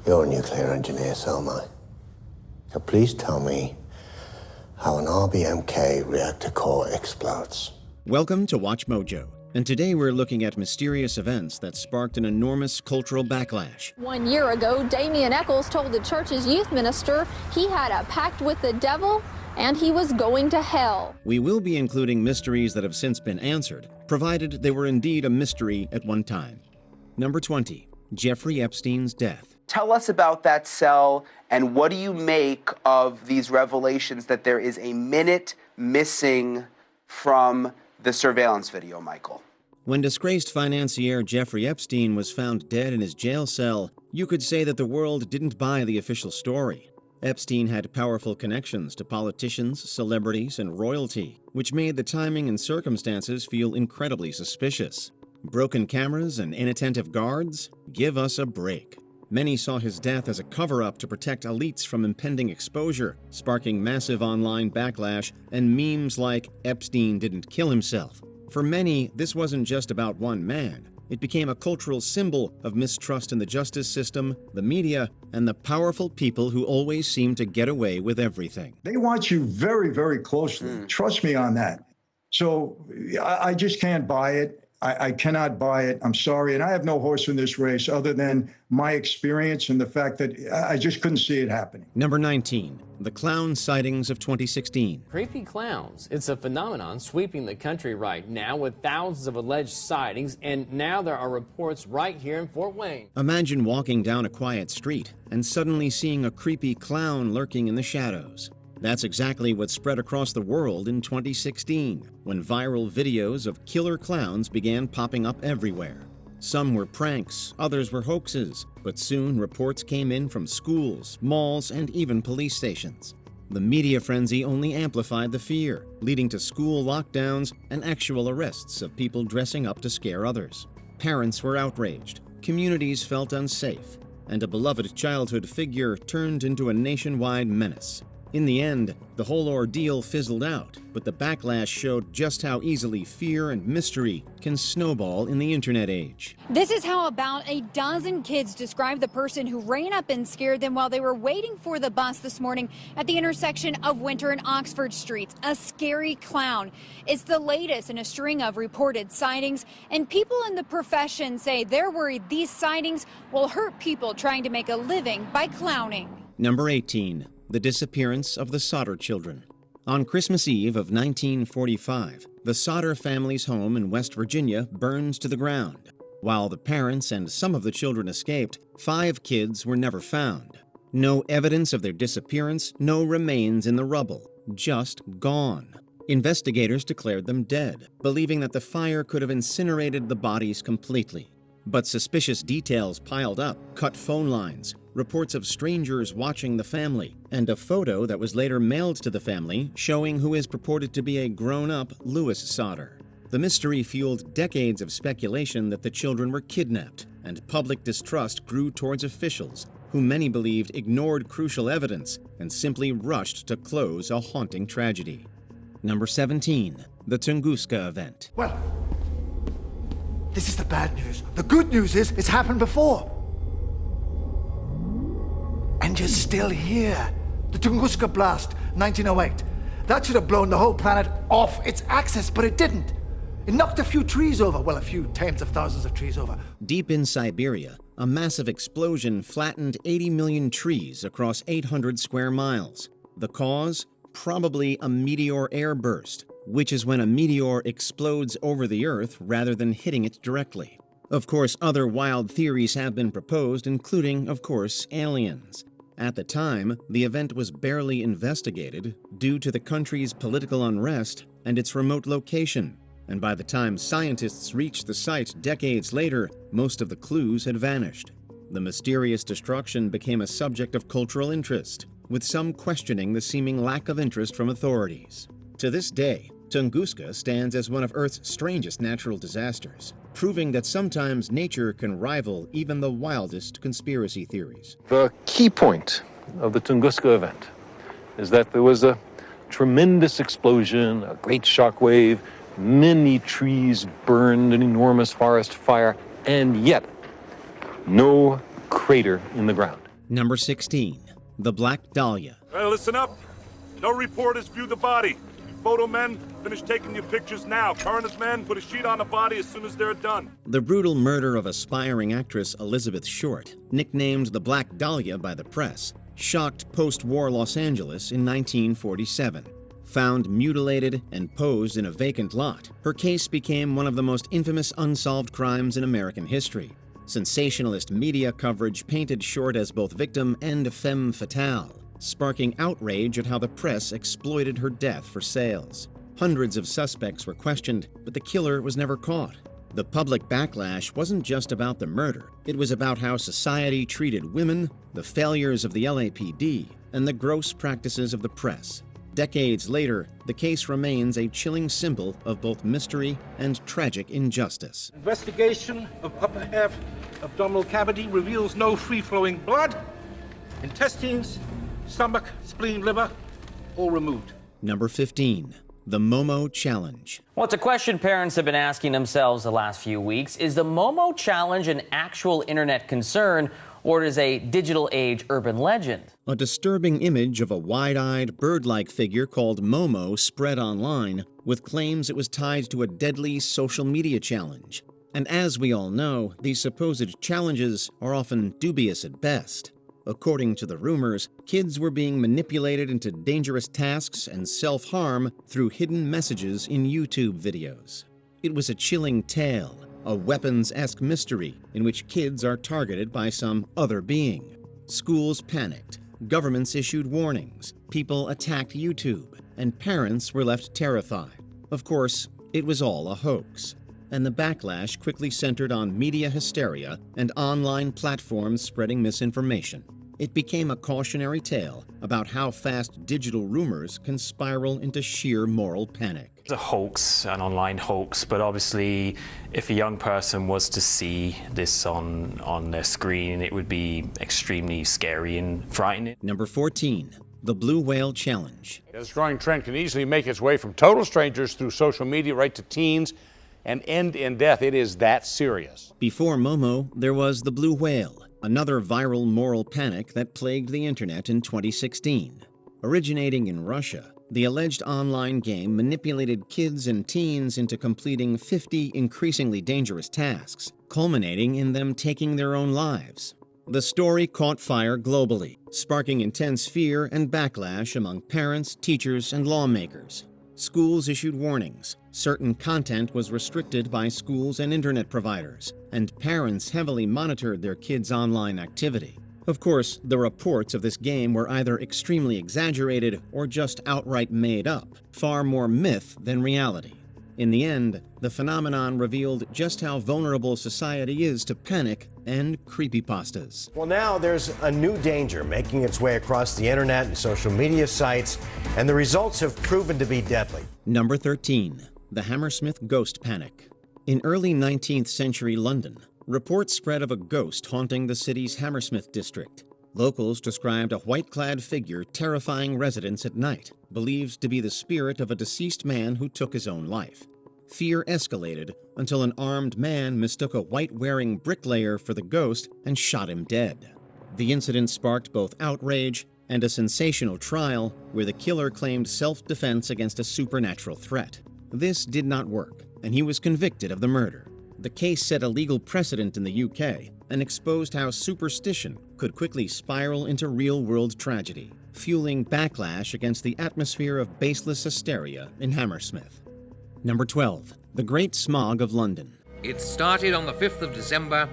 You're a nuclear engineer, so am I. So please tell me how an RBMK reactor core explodes. Welcome to WatchMojo, and today we're looking at mysterious events that sparked an enormous cultural backlash. 1 year ago, Damien Eccles told the church's youth minister he had a pact with the devil and he was going to hell. We will be including mysteries that have since been answered, provided they were indeed a mystery at one time. Number 20, Jeffrey Epstein's death. Tell us about that cell, and what do you make of these revelations that there is a minute missing from the surveillance video, Michael? When disgraced financier Jeffrey Epstein was found dead in his jail cell, you could say that the world didn't buy the official story. Epstein had powerful connections to politicians, celebrities, and royalty, which made the timing and circumstances feel incredibly suspicious. Broken cameras and inattentive guards? Give us a break. Many saw his death as a cover-up to protect elites from impending exposure, sparking massive online backlash and memes like Epstein didn't kill himself. For many, this wasn't just about one man. It became a cultural symbol of mistrust in the justice system, the media, and the powerful people who always seem to get away with everything. They watch you very, very closely. Trust me on that. So I just can't buy it. I cannot buy it. I'm sorry. And I have no horse in this race other than my experience and the fact that I just couldn't see it happening. Number 19, the Clown Sightings of 2016. Creepy clowns. It's a phenomenon sweeping the country right now with thousands of alleged sightings, and now there are reports right here in Fort Wayne. Imagine walking down a quiet street and suddenly seeing a creepy clown lurking in the shadows. That's exactly what spread across the world in 2016, when viral videos of killer clowns began popping up everywhere. Some were pranks, others were hoaxes, but soon reports came in from schools, malls, and even police stations. The media frenzy only amplified the fear, leading to school lockdowns and actual arrests of people dressing up to scare others. Parents were outraged, communities felt unsafe, and a beloved childhood figure turned into a nationwide menace. In the end, the whole ordeal fizzled out, but the backlash showed just how easily fear and mystery can snowball in the internet age. This is how about a dozen kids describe the person who ran up and scared them while they were waiting for the bus this morning at the intersection of Winter and Oxford Streets. A scary clown. It's the latest in a string of reported sightings, and people in the profession say they're worried these sightings will hurt people trying to make a living by clowning. Number 18. The disappearance of the Sodder children. On Christmas Eve of 1945, the Sodder family's home in West Virginia burned to the ground. While the parents and some of the children escaped, 5 kids were never found. No evidence of their disappearance, no remains in the rubble, just gone. Investigators declared them dead, believing that the fire could have incinerated the bodies completely. But suspicious details piled up: cut phone lines, reports of strangers watching the family, and a photo that was later mailed to the family showing who is purported to be a grown-up Louis Sodder. The mystery fueled decades of speculation that the children were kidnapped, and public distrust grew towards officials, who many believed ignored crucial evidence and simply rushed to close a haunting tragedy. Number 17, the Tunguska event. Well, this is the bad news. The good news is it's happened before. And you're still here. The Tunguska blast, 1908. That should have blown the whole planet off its axis, but it didn't. It knocked a few trees over. Well, a few tens of thousands of trees over. Deep in Siberia, a massive explosion flattened 80 million trees across 800 square miles. The cause? Probably a meteor airburst, which is when a meteor explodes over the Earth rather than hitting it directly. Of course, other wild theories have been proposed, including, of course, aliens. At the time, the event was barely investigated due to the country's political unrest and its remote location, and by the time scientists reached the site decades later, most of the clues had vanished. The mysterious destruction became a subject of cultural interest, with some questioning the seeming lack of interest from authorities. To this day, Tunguska stands as one of Earth's strangest natural disasters, proving that sometimes nature can rival even the wildest conspiracy theories. The key point of the Tunguska event is that there was a tremendous explosion, a great shockwave, many trees burned, an enormous forest fire, and yet no crater in the ground. Number 16. The Black Dahlia. Well, listen up. No reporters view the body. You photo men, finish taking your pictures now. Coroner's men, put a sheet on the body as soon as they're done. The brutal murder of aspiring actress Elizabeth Short, nicknamed the Black Dahlia by the press, shocked post-war Los Angeles in 1947. Found mutilated and posed in a vacant lot, her case became one of the most infamous unsolved crimes in American history. Sensationalist media coverage painted Short as both victim and femme fatale, sparking outrage at how the press exploited her death for sales. Hundreds of suspects were questioned, but the killer was never caught. The public backlash wasn't just about the murder. It was about how society treated women, the failures of the LAPD, and the gross practices of the press. Decades later, the case remains a chilling symbol of both mystery and tragic injustice. Investigation of upper half abdominal cavity reveals no free-flowing blood. Intestines, stomach, spleen, liver, all removed. Number 15. The Momo Challenge. Well, it's a question parents have been asking themselves the last few weeks. Is the Momo Challenge an actual internet concern, or is a digital age urban legend? A disturbing image of a wide-eyed, bird-like figure called Momo spread online with claims it was tied to a deadly social media challenge. And as we all know, these supposed challenges are often dubious at best. According to the rumors, kids were being manipulated into dangerous tasks and self-harm through hidden messages in YouTube videos. It was a chilling tale, a weapons-esque mystery in which kids are targeted by some other being. Schools panicked, governments issued warnings, people attacked YouTube, and parents were left terrified. Of course, it was all a hoax, and the backlash quickly centered on media hysteria and online platforms spreading misinformation. It became a cautionary tale about how fast digital rumors can spiral into sheer moral panic. It's a hoax, an online hoax, but obviously if a young person was to see this on their screen, it would be extremely scary and frightening. Number 14. The Blue Whale Challenge. This growing trend can easily make its way from total strangers through social media right to teens and end in death. It is that serious. Before Momo, there was the Blue Whale, another viral moral panic that plagued the internet in 2016. Originating in Russia, the alleged online game manipulated kids and teens into completing 50 increasingly dangerous tasks, culminating in them taking their own lives. The story caught fire globally, sparking intense fear and backlash among parents, teachers, and lawmakers. Schools issued warnings, certain content was restricted by schools and internet providers, and parents heavily monitored their kids' online activity. Of course, the reports of this game were either extremely exaggerated or just outright made up, far more myth than reality. In the end, the phenomenon revealed just how vulnerable society is to panic and creepypastas. Well, now there's a new danger making its way across the internet and social media sites, and the results have proven to be deadly. Number 13. The Hammersmith Ghost Panic. In early 19th century London, reports spread of a ghost haunting the city's Hammersmith district. Locals described a white-clad figure terrifying residents at night, believed to be the spirit of a deceased man who took his own life. Fear escalated until an armed man mistook a white-wearing bricklayer for the ghost and shot him dead. The incident sparked both outrage and a sensational trial where the killer claimed self-defense against a supernatural threat. This did not work, and he was convicted of the murder. The case set a legal precedent in the UK and exposed how superstition could quickly spiral into real-world tragedy, fueling backlash against the atmosphere of baseless hysteria in Hammersmith. Number 12. The Great Smog of London. It started on the 5th of December.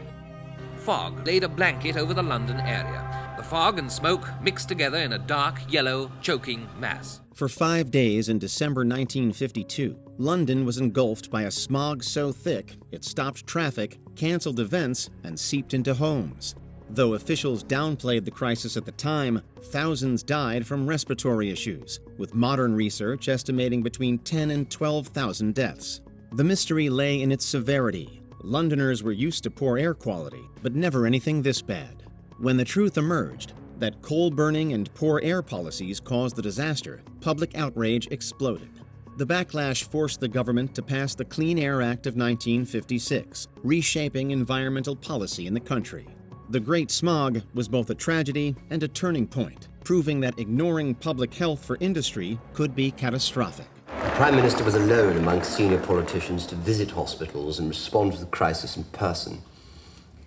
Fog laid a blanket over the London area. The fog and smoke mixed together in a dark, yellow, choking mass. For 5 days in December 1952, London was engulfed by a smog so thick it stopped traffic, canceled events, and seeped into homes. Though officials downplayed the crisis at the time, thousands died from respiratory issues, with modern research estimating between 10 and 12,000 deaths. The mystery lay in its severity. Londoners were used to poor air quality, but never anything this bad. When the truth emerged, that coal burning and poor air policies caused the disaster, public outrage exploded. The backlash forced the government to pass the Clean Air Act of 1956, reshaping environmental policy in the country. The Great Smog was both a tragedy and a turning point, proving that ignoring public health for industry could be catastrophic. The Prime Minister was alone among senior politicians to visit hospitals and respond to the crisis in person,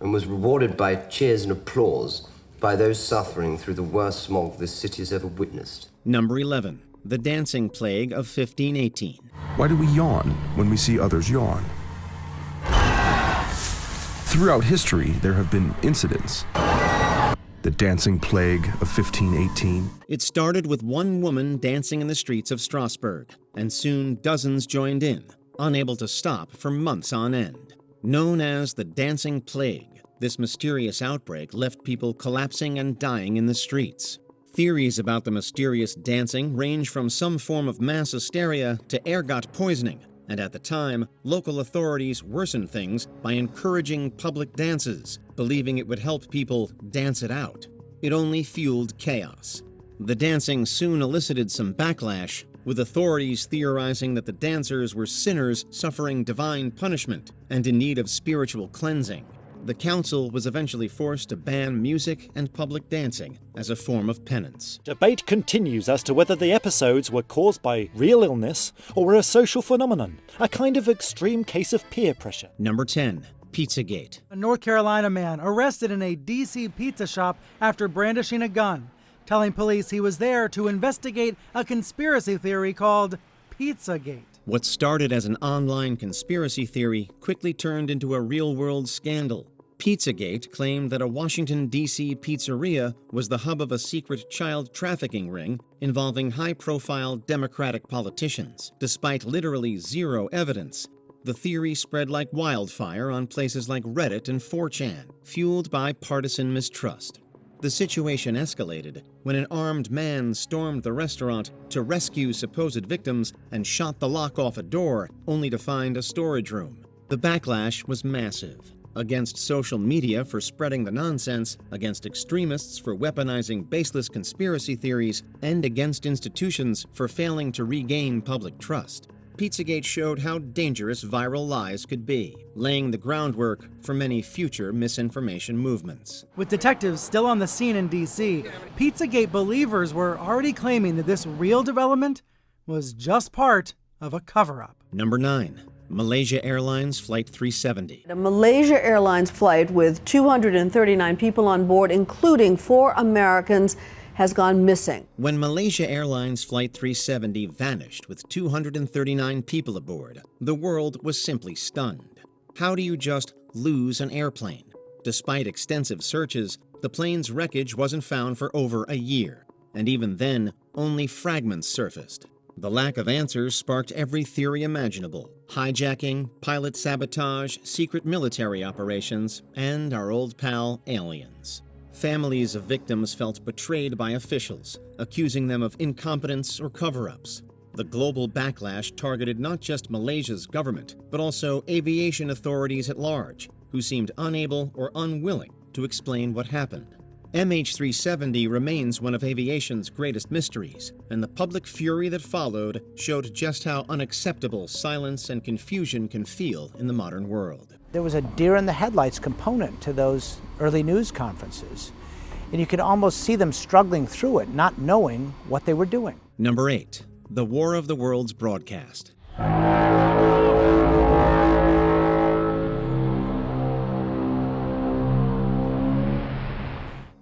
and was rewarded by cheers and applause by those suffering through the worst smog this city has ever witnessed. Number 11. The Dancing Plague of 1518. Why do we yawn when we see others yawn? Throughout history, there have been incidents. The Dancing Plague of 1518. It started with one woman dancing in the streets of Strasbourg, and soon dozens joined in, unable to stop for months on end. Known as the Dancing Plague, this mysterious outbreak left people collapsing and dying in the streets. Theories about the mysterious dancing range from some form of mass hysteria to ergot poisoning, and at the time, local authorities worsened things by encouraging public dances, believing it would help people dance it out. It only fueled chaos. The dancing soon elicited some backlash, with authorities theorizing that the dancers were sinners suffering divine punishment and in need of spiritual cleansing. The council was eventually forced to ban music and public dancing as a form of penance. Debate continues as to whether the episodes were caused by real illness or were a social phenomenon, a kind of extreme case of peer pressure. Number 10. Pizzagate. A North Carolina man arrested in a D.C. pizza shop after brandishing a gun, telling police he was there to investigate a conspiracy theory called Pizzagate. What started as an online conspiracy theory quickly turned into a real-world scandal. Pizzagate claimed that a Washington, D.C. pizzeria was the hub of a secret child trafficking ring involving high-profile Democratic politicians, despite literally zero evidence. The theory spread like wildfire on places like Reddit and 4chan, fueled by partisan mistrust. The situation escalated when an armed man stormed the restaurant to rescue supposed victims and shot the lock off a door, only to find a storage room. The backlash was massive. Against social media for spreading the nonsense, against extremists for weaponizing baseless conspiracy theories, and against institutions for failing to regain public trust. Pizzagate showed how dangerous viral lies could be, laying the groundwork for many future misinformation movements. With detectives still on the scene in D.C., Pizzagate believers were already claiming that this real development was just part of a cover-up. Number 9. Malaysia Airlines Flight 370. A Malaysia Airlines flight with 239 people on board, including 4 Americans, has gone missing. When Malaysia Airlines Flight 370 vanished with 239 people aboard, the world was simply stunned. How do you just lose an airplane? Despite extensive searches, the plane's wreckage wasn't found for over a year, and even then, only fragments surfaced. The lack of answers sparked every theory imaginable: hijacking, pilot sabotage, secret military operations, and our old pal, aliens. Families of victims felt betrayed by officials, accusing them of incompetence or cover-ups. The global backlash targeted not just Malaysia's government, but also aviation authorities at large, who seemed unable or unwilling to explain what happened. MH370 remains one of aviation's greatest mysteries, and the public fury that followed showed just how unacceptable silence and confusion can feel in the modern world. There was a deer in the headlights component to those early news conferences, and you could almost see them struggling through it, not knowing what they were doing. Number 8. The War of the Worlds broadcast.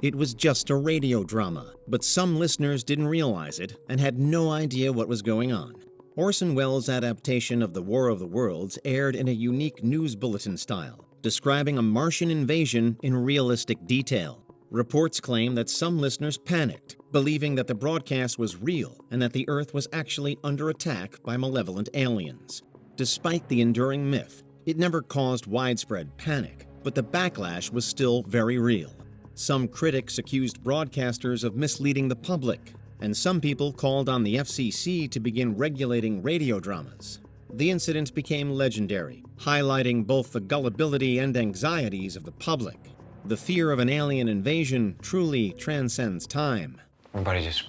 It was just a radio drama, but some listeners didn't realize it and had no idea what was going on. Orson Welles' adaptation of The War of the Worlds aired in a unique news bulletin style, describing a Martian invasion in realistic detail. Reports claim that some listeners panicked, believing that the broadcast was real and that the Earth was actually under attack by malevolent aliens. Despite the enduring myth, it never caused widespread panic, but the backlash was still very real. Some critics accused broadcasters of misleading the public, and some people called on the FCC to begin regulating radio dramas. The incident became legendary, highlighting both the gullibility and anxieties of the public. The fear of an alien invasion truly transcends time. Everybody just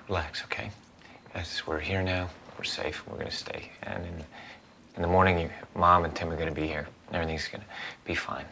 relax, okay? Guys, we're here now, we're safe, we're gonna stay. And in the morning, Mom and Tim are gonna be here, and everything's gonna be fine,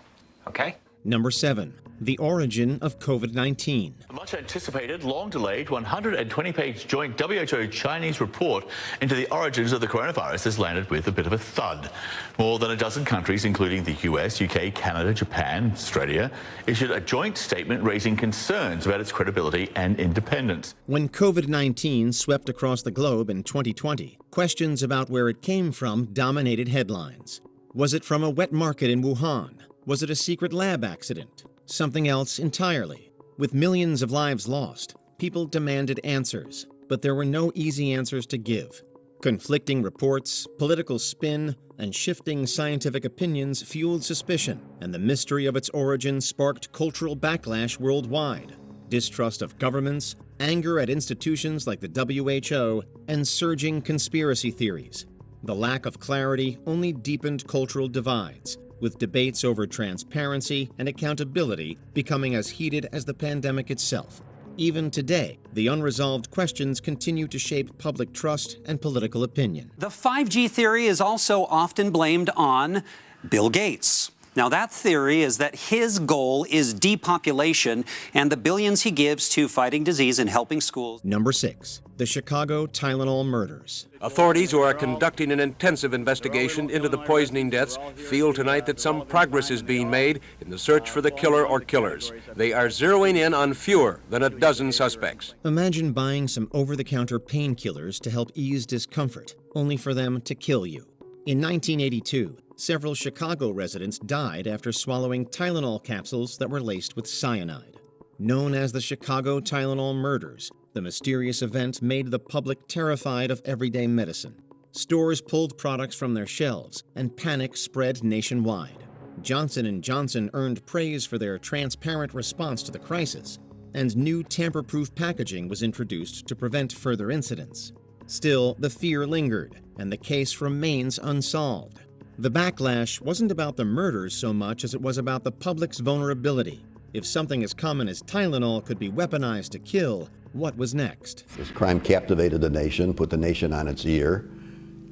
okay? Number 7. The origin of COVID-19. The much anticipated, long delayed 120-page joint WHO-Chinese report into the origins of the coronavirus has landed with a bit of a thud. More than a dozen countries, including the US, UK, Canada, Japan, Australia, issued a joint statement raising concerns about its credibility and independence. When COVID-19 swept across the globe in 2020, questions about where it came from dominated headlines. Was it from a wet market in Wuhan? Was it a secret lab accident? Something else entirely. With millions of lives lost, people demanded answers, but there were no easy answers to give. Conflicting reports, political spin, and shifting scientific opinions fueled suspicion, and the mystery of its origin sparked cultural backlash worldwide. Distrust of governments, anger at institutions like the WHO, and surging conspiracy theories. The lack of clarity only deepened cultural divides, with debates over transparency and accountability becoming as heated as the pandemic itself. Even today, the unresolved questions continue to shape public trust and political opinion. The 5G theory is also often blamed on Bill Gates. Now, that theory is that his goal is depopulation and the billions he gives to fighting disease and helping schools. Number 6, the Chicago Tylenol murders. Authorities who are conducting an intensive investigation into the poisoning deaths feel tonight that some progress is being made in the search for the killer or killers. They are zeroing in on fewer than a dozen suspects. Imagine buying some over-the-counter painkillers to help ease discomfort, only for them to kill you. In 1982, several Chicago residents died after swallowing Tylenol capsules that were laced with cyanide. Known as the Chicago Tylenol murders, the mysterious event made the public terrified of everyday medicine. Stores pulled products from their shelves, and panic spread nationwide. Johnson & Johnson earned praise for their transparent response to the crisis, and new tamper-proof packaging was introduced to prevent further incidents. Still, the fear lingered, and the case remains unsolved. The backlash wasn't about the murders so much as it was about the public's vulnerability. If something as common as Tylenol could be weaponized to kill, what was next? This crime captivated the nation, put the nation on its ear,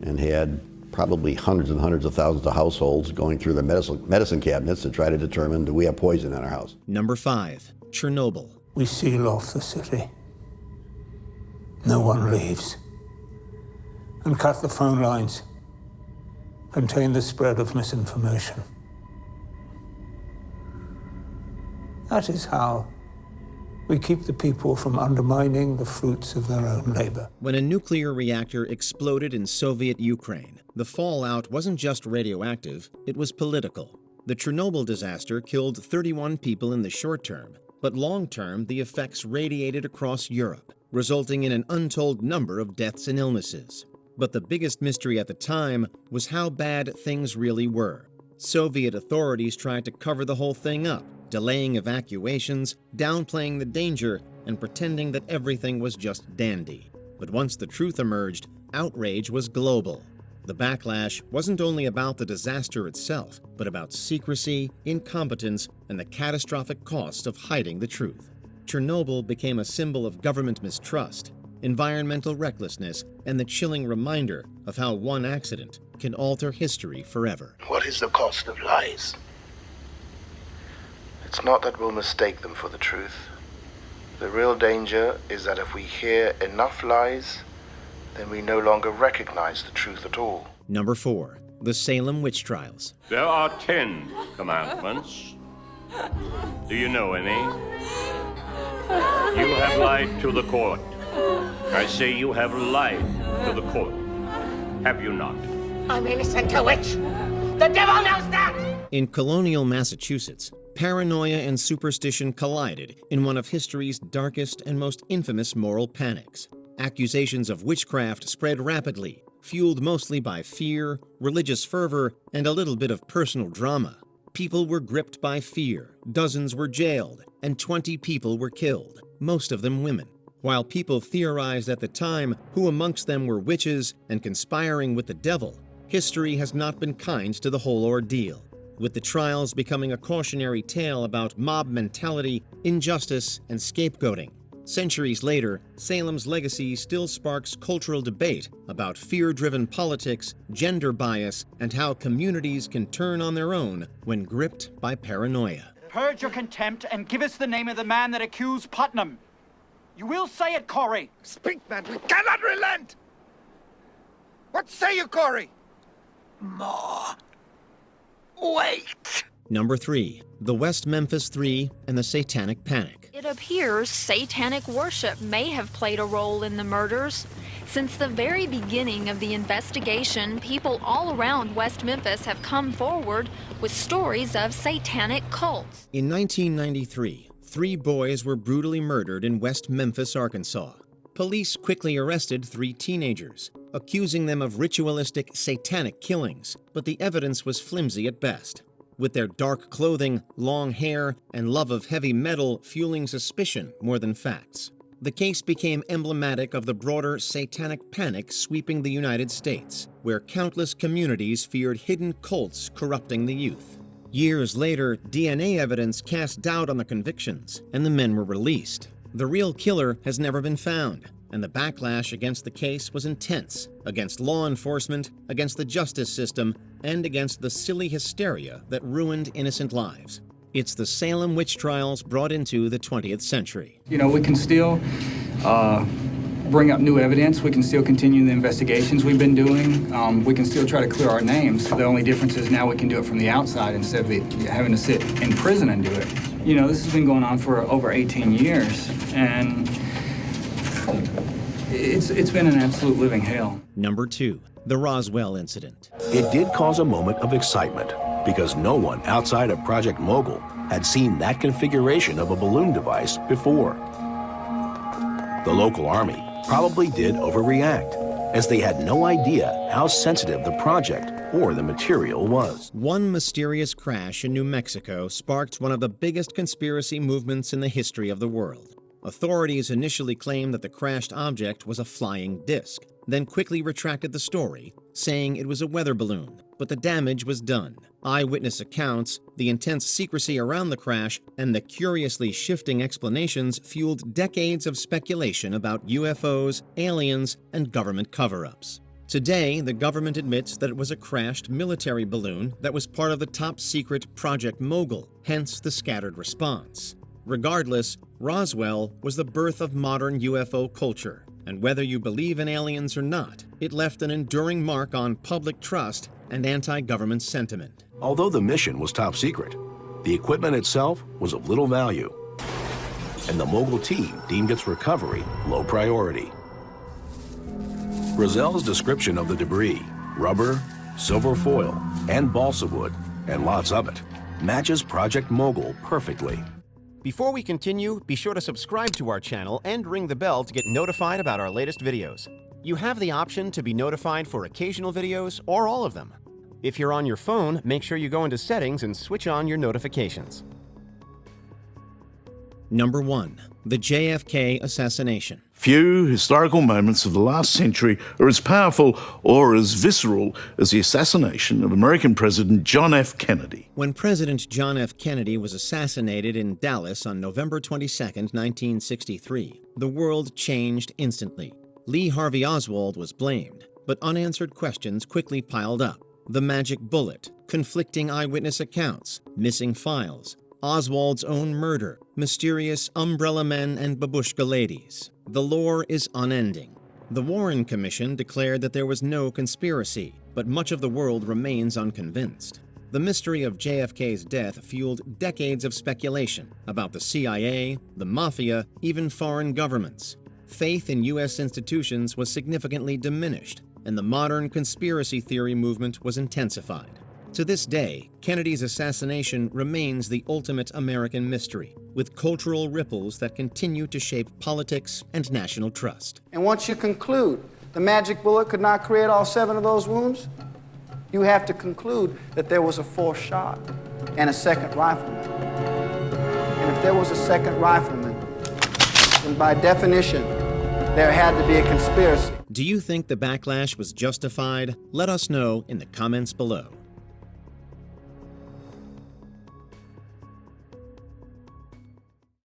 and had probably hundreds and hundreds of thousands of households going through their medicine cabinets to try to determine, do we have poison in our house? Number 5, Chernobyl. We seal off the city. No one leaves. And cut the phone lines. Contain the spread of misinformation. That is how we keep the people from undermining the fruits of their own labor. When a nuclear reactor exploded in Soviet Ukraine, the fallout wasn't just radioactive, it was political. The Chernobyl disaster killed 31 people in the short term, but long term the effects radiated across Europe, resulting in an untold number of deaths and illnesses. But the biggest mystery at the time was how bad things really were. Soviet authorities tried to cover the whole thing up, delaying evacuations, downplaying the danger, and pretending that everything was just dandy. But once the truth emerged, outrage was global. The backlash wasn't only about the disaster itself, but about secrecy, incompetence, and the catastrophic cost of hiding the truth. Chernobyl became a symbol of government mistrust, environmental recklessness, and the chilling reminder of how one accident can alter history forever. What is the cost of lies? It's not that we'll mistake them for the truth. The real danger is that if we hear enough lies, then we no longer recognize the truth at all. Number 4, the Salem Witch Trials. There are 10 commandments. Do you know any? You have lied to the court. I say you have lied to the court. Have you not? I'm innocent, a witch. The devil knows that! In colonial Massachusetts, paranoia and superstition collided in one of history's darkest and most infamous moral panics. Accusations of witchcraft spread rapidly, fueled mostly by fear, religious fervor, and a little bit of personal drama. People were gripped by fear, dozens were jailed, and 20 people were killed, most of them women. While people theorized at the time who amongst them were witches and conspiring with the devil, history has not been kind to the whole ordeal, with the trials becoming a cautionary tale about mob mentality, injustice, and scapegoating. Centuries later, Salem's legacy still sparks cultural debate about fear-driven politics, gender bias, and how communities can turn on their own when gripped by paranoia. Purge your contempt and give us the name of the man that accused Putnam. You will say it, Corey. Speak, man. We cannot relent. What say you, Corey? More. Wait. Number 3. The West Memphis 3 and the Satanic Panic. It appears satanic worship may have played a role in the murders. Since the very beginning of the investigation, people all around West Memphis have come forward with stories of satanic cults. In 1993, 3 boys were brutally murdered in West Memphis, Arkansas. Police quickly arrested 3 teenagers, accusing them of ritualistic satanic killings, but the evidence was flimsy at best. With their dark clothing, long hair, and love of heavy metal fueling suspicion more than facts. The case became emblematic of the broader satanic panic sweeping the United States, where countless communities feared hidden cults corrupting the youth. Years later, DNA evidence cast doubt on the convictions, and the men were released. The real killer has never been found, and the backlash against the case was intense, against law enforcement, against the justice system, and against the silly hysteria that ruined innocent lives. It's the Salem Witch Trials brought into the 20th century. You know, we can still bring up new evidence. We can still continue the investigations we've been doing. We can still try to clear our names. The only difference is now we can do it from the outside instead of having to sit in prison and do it. You know, this has been going on for over 18 years, and it's been an absolute living hell. Number 2. The Roswell Incident. It did cause a moment of excitement because no one outside of Project Mogul had seen that configuration of a balloon device before. The local army probably did overreact, as they had no idea how sensitive the project or the material was. One mysterious crash in New Mexico sparked one of the biggest conspiracy movements in the history of the world. Authorities initially claimed that the crashed object was a flying disc, then quickly retracted the story, saying it was a weather balloon, but the damage was done. Eyewitness accounts, the intense secrecy around the crash, and the curiously shifting explanations fueled decades of speculation about UFOs, aliens, and government cover-ups. Today, the government admits that it was a crashed military balloon that was part of the top-secret Project Mogul, hence the scattered response. Regardless, Roswell was the birth of modern UFO culture, and whether you believe in aliens or not, it left an enduring mark on public trust and anti-government sentiment. Although the mission was top secret, the equipment itself was of little value, and the Mogul team deemed its recovery low priority. Rozelle's description of the debris, rubber, silver foil, and balsa wood, and lots of it, matches Project Mogul perfectly. Before we continue, be sure to subscribe to our channel and ring the bell to get notified about our latest videos. You have the option to be notified for occasional videos or all of them. If you're on your phone, make sure you go into Settings and switch on your notifications. Number 1. The JFK Assassination. Few historical moments of the last century are as powerful or as visceral as the assassination of American President John F. Kennedy. When President John F. Kennedy was assassinated in Dallas on November 22, 1963, the world changed instantly. Lee Harvey Oswald was blamed, but unanswered questions quickly piled up. The magic bullet, conflicting eyewitness accounts, missing files, Oswald's own murder, mysterious umbrella men and babushka ladies. The lore is unending. The Warren Commission declared that there was no conspiracy, but much of the world remains unconvinced. The mystery of JFK's death fueled decades of speculation about the CIA, the mafia, even foreign governments. Faith in U.S. institutions was significantly diminished, and the modern conspiracy theory movement was intensified. To this day, Kennedy's assassination remains the ultimate American mystery, with cultural ripples that continue to shape politics and national trust. And once you conclude the magic bullet could not create all 7 of those wounds, you have to conclude that there was a 4th shot and a second rifleman. And if there was a second rifleman, then by definition, there had to be a conspiracy. Do you think the backlash was justified? Let us know in the comments below.